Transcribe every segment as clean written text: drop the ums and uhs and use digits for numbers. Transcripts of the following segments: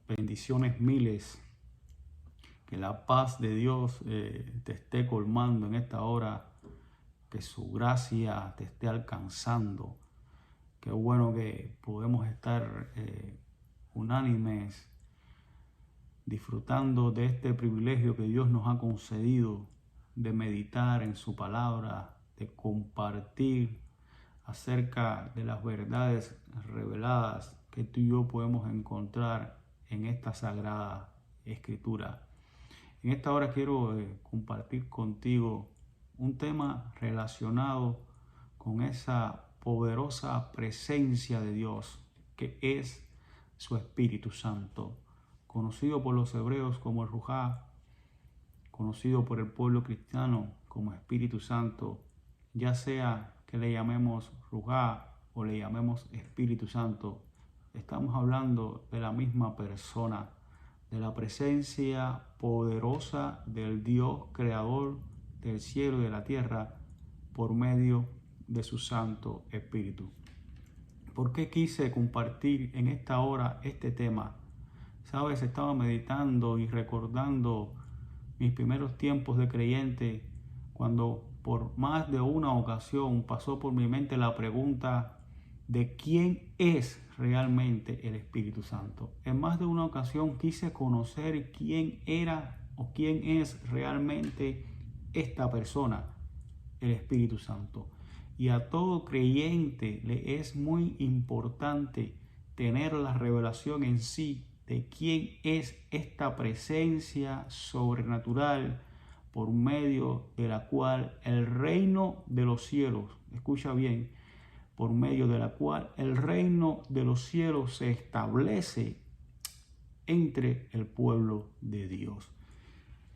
bendiciones miles. Que la paz de Dios te esté colmando en esta hora. Que su gracia te esté alcanzando. Qué bueno que podemos estar unánimes disfrutando de este privilegio que Dios nos ha concedido de meditar en su palabra, de compartir acerca de las verdades reveladas que tú y yo podemos encontrar en esta sagrada escritura. En esta hora quiero compartir contigo un tema relacionado con esa poderosa presencia de Dios que es su Espíritu Santo, conocido por los hebreos como el Ruaj, conocido por el pueblo cristiano como Espíritu Santo, ya sea que le llamemos Ruaj o le llamemos Espíritu Santo, estamos hablando de la misma persona, de la presencia poderosa del Dios creador del cielo y de la tierra por medio de su Santo Espíritu. ¿Por qué quise compartir en esta hora este tema? Sabes, estaba meditando y recordando mis primeros tiempos de creyente, cuando por más de una ocasión pasó por mi mente la pregunta de quién es realmente el Espíritu Santo. En más de una ocasión quise conocer quién era o quién es realmente esta persona, el Espíritu Santo. Y a todo creyente le es muy importante tener la revelación en sí de quién es esta presencia sobrenatural por medio de la cual el reino de los cielos, escucha bien, por medio de la cual el reino de los cielos se establece entre el pueblo de Dios.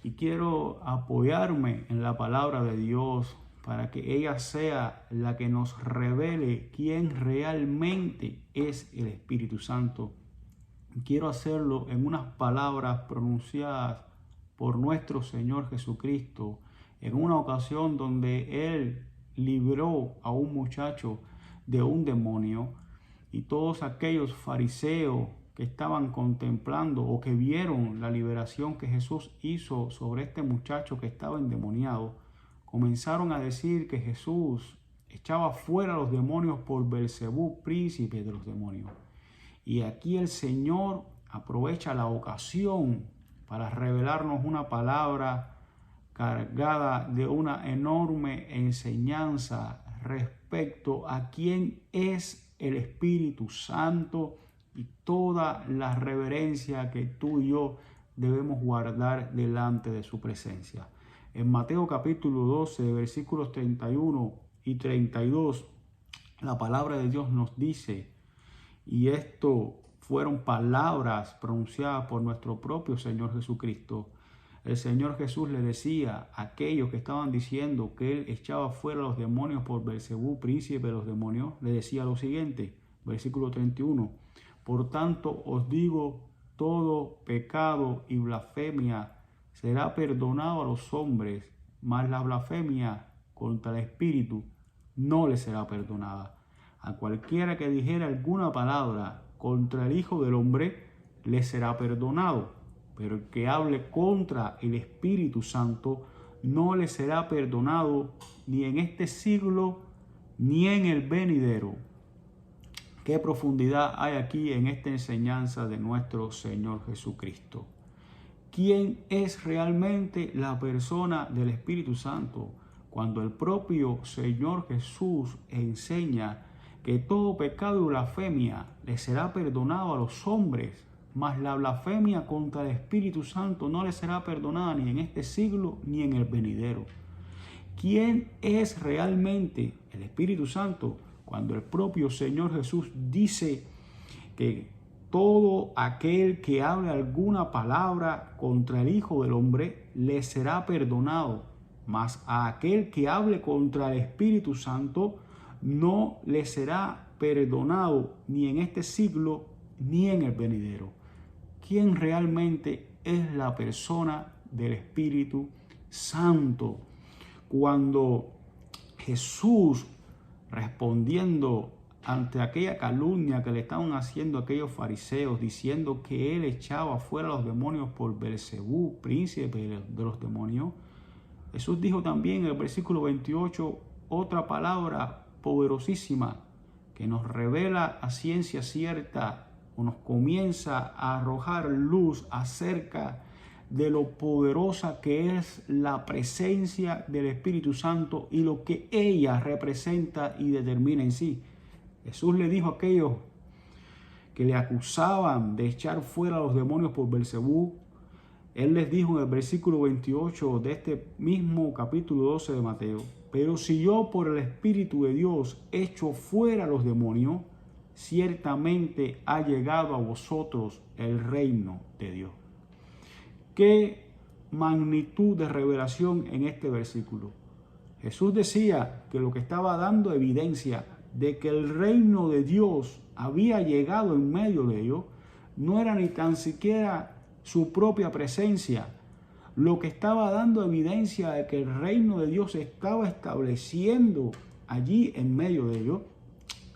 Y quiero apoyarme en la palabra de Dios para que ella sea la que nos revele quién realmente es el Espíritu Santo. Quiero hacerlo en unas palabras pronunciadas por nuestro Señor Jesucristo en una ocasión donde Él libró a un muchacho de un demonio, y todos aquellos fariseos que estaban contemplando o que vieron la liberación que Jesús hizo sobre este muchacho que estaba endemoniado, comenzaron a decir que Jesús echaba fuera a los demonios por Belcebú, príncipe de los demonios. Y aquí el Señor aprovecha la ocasión para revelarnos una palabra cargada de una enorme enseñanza respecto a quién es el Espíritu Santo y toda la reverencia que tú y yo debemos guardar delante de su presencia. En Mateo capítulo 12, versículos 31 y 32, la palabra de Dios nos dice, y esto fueron palabras pronunciadas por nuestro propio Señor Jesucristo. El Señor Jesús le decía a aquellos que estaban diciendo que Él echaba fuera a los demonios por Belcebú, príncipe de los demonios, le decía lo siguiente, versículo 31. Por tanto os digo, todo pecado y blasfemia será perdonado a los hombres, mas la blasfemia contra el Espíritu no le será perdonada. A cualquiera que dijera alguna palabra contra el Hijo del Hombre, le será perdonado. Pero el que hable contra el Espíritu Santo, no le será perdonado ni en este siglo, ni en el venidero. Qué profundidad hay aquí en esta enseñanza de nuestro Señor Jesucristo. ¿Quién es realmente la persona del Espíritu Santo? Cuando el propio Señor Jesús enseña que todo pecado y blasfemia le será perdonado a los hombres, mas la blasfemia contra el Espíritu Santo no le será perdonada ni en este siglo ni en el venidero. ¿Quién es realmente el Espíritu Santo? Cuando el propio Señor Jesús dice que todo aquel que hable alguna palabra contra el Hijo del Hombre le será perdonado, mas a aquel que hable contra el Espíritu Santo no le será perdonado ni en este siglo ni en el venidero. ¿Quién realmente es la persona del Espíritu Santo? Cuando Jesús, respondiendo ante aquella calumnia que le estaban haciendo aquellos fariseos, diciendo que él echaba fuera a los demonios por Beelzebú, príncipe de los demonios, Jesús dijo también en el versículo 28 otra palabra poderosísima que nos revela a ciencia cierta o nos comienza a arrojar luz acerca de lo poderosa que es la presencia del Espíritu Santo y lo que ella representa y determina en sí. Jesús le dijo a aquellos que le acusaban de echar fuera a los demonios por Beelzebú, él les dijo en el versículo 28 de este mismo capítulo 12 de Mateo: pero si yo por el Espíritu de Dios echo fuera a los demonios, ciertamente ha llegado a vosotros el reino de Dios. Qué magnitud de revelación en este versículo. Jesús decía que lo que estaba dando evidencia de que el reino de Dios había llegado en medio de ellos no era ni tan siquiera su propia presencia. Lo que estaba dando evidencia de que el reino de Dios se estaba estableciendo allí en medio de ellos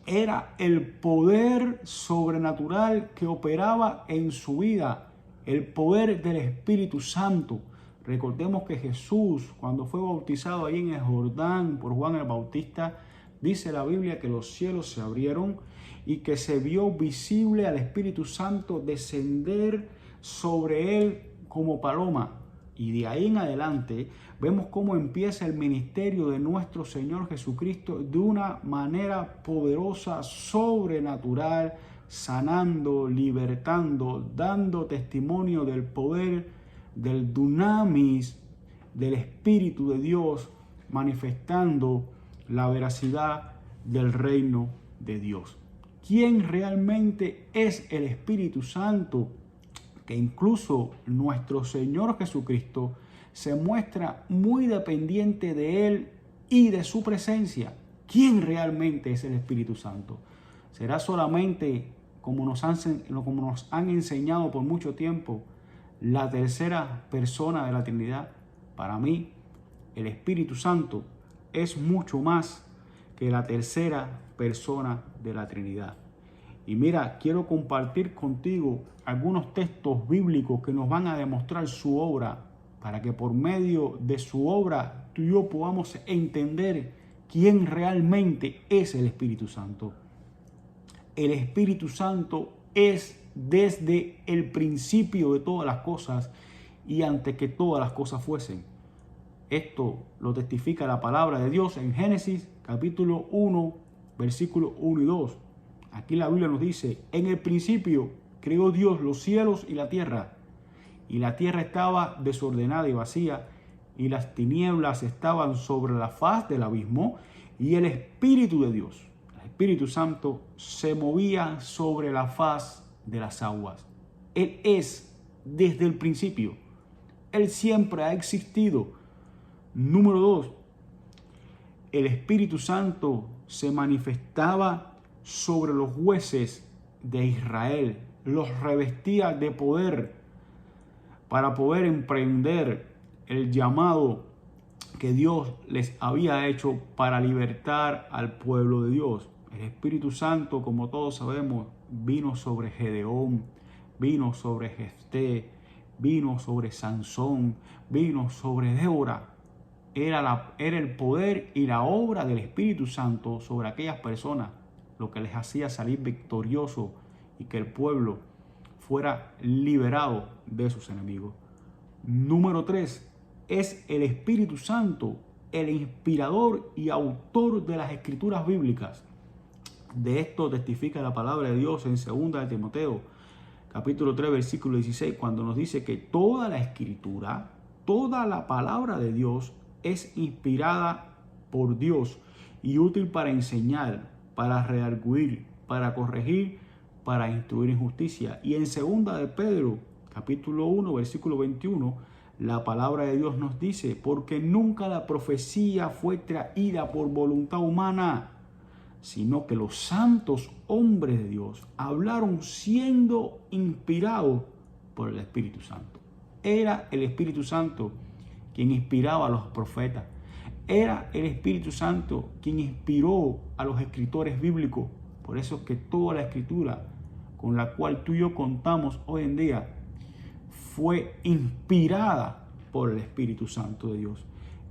era el poder sobrenatural que operaba en su vida, el poder del Espíritu Santo. Recordemos que Jesús, cuando fue bautizado ahí en el Jordán por Juan el Bautista, dice la Biblia que los cielos se abrieron y que se vio visible al Espíritu Santo descender sobre él como paloma. Y de ahí en adelante vemos cómo empieza el ministerio de nuestro Señor Jesucristo de una manera poderosa, sobrenatural, sanando, libertando, dando testimonio del poder, del dunamis, del Espíritu de Dios, manifestando la veracidad del reino de Dios. ¿Quién realmente es el Espíritu Santo? Que incluso nuestro Señor Jesucristo se muestra muy dependiente de Él y de su presencia. ¿Quién realmente es el Espíritu Santo? ¿Será solamente, como nos han enseñado por mucho tiempo, la tercera persona de la Trinidad? Para mí, el Espíritu Santo es mucho más que la tercera persona de la Trinidad. Y mira, quiero compartir contigo algunos textos bíblicos que nos van a demostrar su obra, para que por medio de su obra tú y yo podamos entender quién realmente es el Espíritu Santo. El Espíritu Santo es desde el principio de todas las cosas y antes que todas las cosas fuesen. Esto lo testifica la palabra de Dios en Génesis capítulo 1, versículos 1 y 2. Aquí la Biblia nos dice: en el principio creó Dios los cielos y la tierra estaba desordenada y vacía, y las tinieblas estaban sobre la faz del abismo, y el Espíritu de Dios, el Espíritu Santo, se movía sobre la faz de las aguas. Él es desde el principio. Él siempre ha existido. Número 2. El Espíritu Santo se manifestaba sobre los jueces de Israel, los revestía de poder para poder emprender el llamado que Dios les había hecho para libertar al pueblo de Dios. El Espíritu Santo, como todos sabemos, vino sobre Gedeón, vino sobre Jefté, vino sobre Sansón, vino sobre Débora. Era el poder y la obra del Espíritu Santo sobre aquellas personas lo que les hacía salir victorioso y que el pueblo fuera liberado de sus enemigos. Número 3, es el Espíritu Santo el inspirador y autor de las escrituras bíblicas. De esto testifica la palabra de Dios en 2 de Timoteo, capítulo 3, versículo 16, cuando nos dice que toda la escritura, toda la palabra de Dios es inspirada por Dios y útil para enseñar, para redarguir, para corregir, para instruir en justicia. Y en 2 de Pedro, capítulo 1, versículo 21, la palabra de Dios nos dice: porque nunca la profecía fue traída por voluntad humana, sino que los santos hombres de Dios hablaron siendo inspirados por el Espíritu Santo. Era el Espíritu Santo quien inspiraba a los profetas. Era el Espíritu Santo quien inspiró a los escritores bíblicos. Por eso es que toda la escritura con la cual tú y yo contamos hoy en día fue inspirada por el Espíritu Santo de Dios.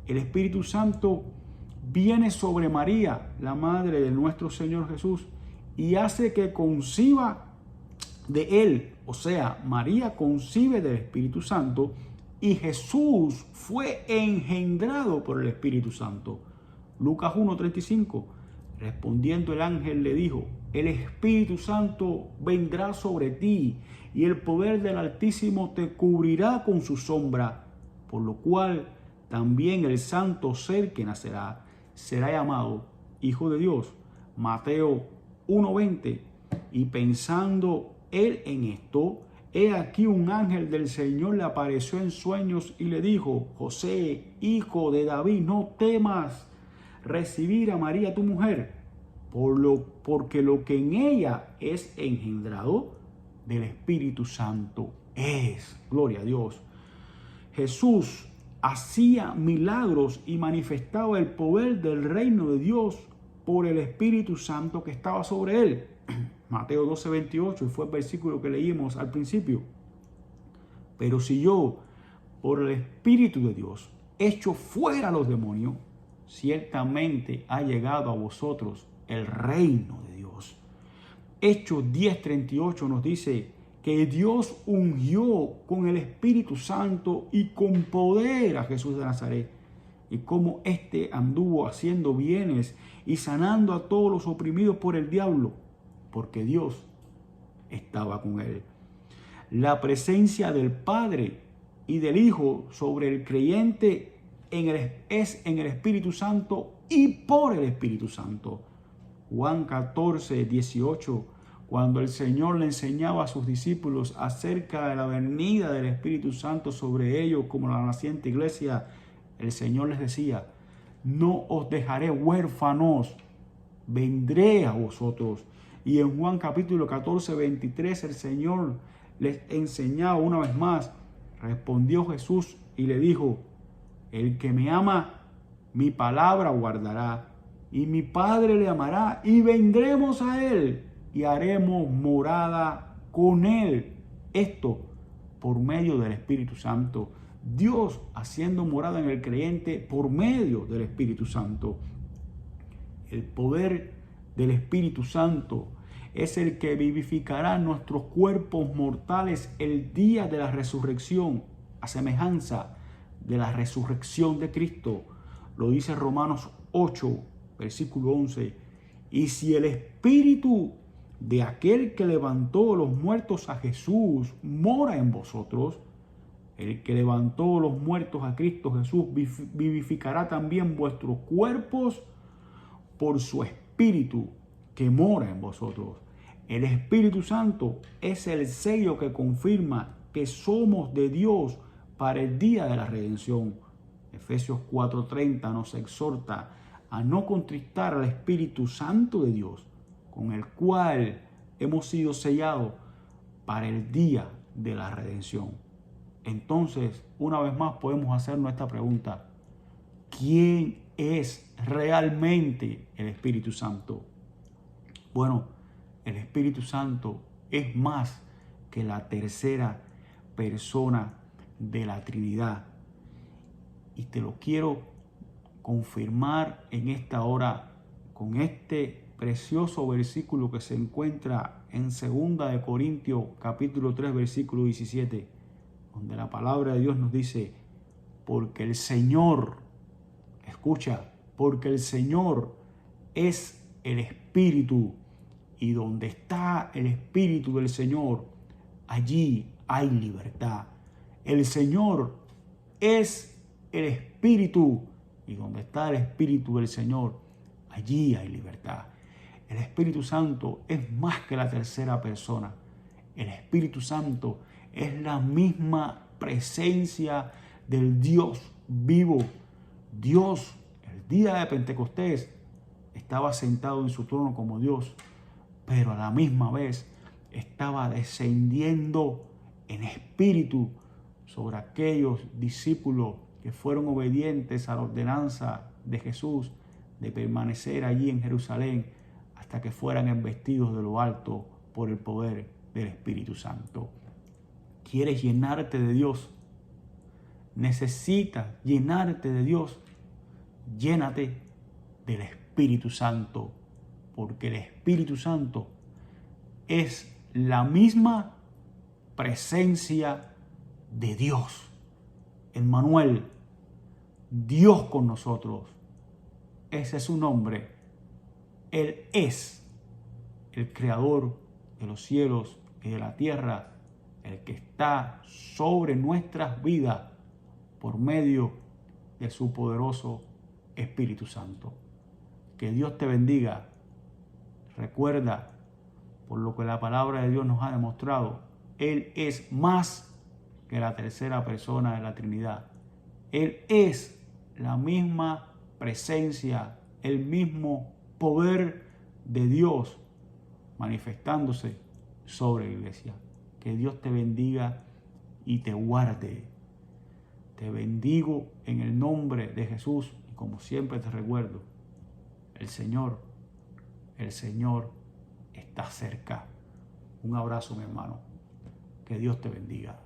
El Espíritu Santo viene sobre María, la madre de nuestro Señor Jesús, y hace que conciba de él. O sea, María concibe del Espíritu Santo y Jesús fue engendrado por el Espíritu Santo. Lucas 1:35. Respondiendo el ángel le dijo: el Espíritu Santo vendrá sobre ti y el poder del Altísimo te cubrirá con su sombra, por lo cual también el santo ser que nacerá será llamado Hijo de Dios. Mateo 1:20. Y pensando él en esto, he aquí un ángel del Señor le apareció en sueños y le dijo: José, hijo de David, no temas recibir a María tu mujer, porque lo que en ella es engendrado del Espíritu Santo es. Gloria a Dios. Jesús hacía milagros y manifestaba el poder del reino de Dios por el Espíritu Santo que estaba sobre él. Mateo 12:28 fue el versículo que leímos al principio. Pero si yo, por el Espíritu de Dios, echo fuera a los demonios, ciertamente ha llegado a vosotros el reino de Dios. Hechos 10:38 nos dice que Dios ungió con el Espíritu Santo y con poder a Jesús de Nazaret, y cómo éste anduvo haciendo bienes y sanando a todos los oprimidos por el diablo, porque Dios estaba con él. La presencia del Padre y del Hijo sobre el creyente es en el Espíritu Santo y por el Espíritu Santo. Juan 14:18, cuando el Señor le enseñaba a sus discípulos acerca de la venida del Espíritu Santo sobre ellos como la naciente iglesia, el Señor les decía: no os dejaré huérfanos, vendré a vosotros. Y en Juan capítulo 14:23 el Señor les enseñaba una vez más. Respondió Jesús y le dijo: el que me ama, mi palabra guardará, y mi Padre le amará, y vendremos a él y haremos morada con él. Esto por medio del Espíritu Santo. Dios haciendo morada en el creyente por medio del Espíritu Santo. El poder del Espíritu Santo es el que vivificará nuestros cuerpos mortales el día de la resurrección, a semejanza de la resurrección de Cristo. Lo dice Romanos 8, versículo 11. Y si el Espíritu de aquel que levantó los muertos a Jesús mora en vosotros, el que levantó los muertos a Cristo Jesús vivificará también vuestros cuerpos por su Espíritu que mora en vosotros. El Espíritu Santo es el sello que confirma que somos de Dios para el día de la redención. Efesios 4:30 nos exhorta a no contristar al Espíritu Santo de Dios, con el cual hemos sido sellados para el día de la redención. Entonces, una vez más podemos hacernos esta pregunta: ¿quién es realmente el Espíritu Santo? Bueno, el Espíritu Santo es más que la tercera persona de la Trinidad. Y te lo quiero confirmar en esta hora con este precioso versículo que se encuentra en 2 de Corintios capítulo 3 versículo 17, donde la palabra de Dios nos dice: porque el Señor, escucha, porque el Señor es el Espíritu, y donde está el Espíritu del Señor, allí hay libertad. El Señor es el Espíritu, y donde está el Espíritu del Señor, allí hay libertad. El Espíritu Santo es más que la tercera persona. El Espíritu Santo es la misma presencia del Dios vivo. Dios, el día de Pentecostés, estaba sentado en su trono como Dios, pero a la misma vez estaba descendiendo en espíritu sobre aquellos discípulos que fueron obedientes a la ordenanza de Jesús de permanecer allí en Jerusalén hasta que fueran embestidos de lo alto por el poder del Espíritu Santo. ¿Quieres llenarte de Dios? ¿Necesitas llenarte de Dios? Llénate del Espíritu Santo, porque el Espíritu Santo es la misma presencia de Dios. Emmanuel, Dios con nosotros. Ese es su nombre. Él es el creador de los cielos y de la tierra, el que está sobre nuestras vidas por medio de su poderoso Espíritu Santo. Que Dios te bendiga. Recuerda, por lo que la palabra de Dios nos ha demostrado, Él es más que la tercera persona de la Trinidad. Él es la misma presencia, el mismo poder de Dios manifestándose sobre la iglesia. Que Dios te bendiga y te guarde. Te bendigo en el nombre de Jesús y como siempre te recuerdo, el Señor está cerca. Un abrazo, mi hermano. Que Dios te bendiga.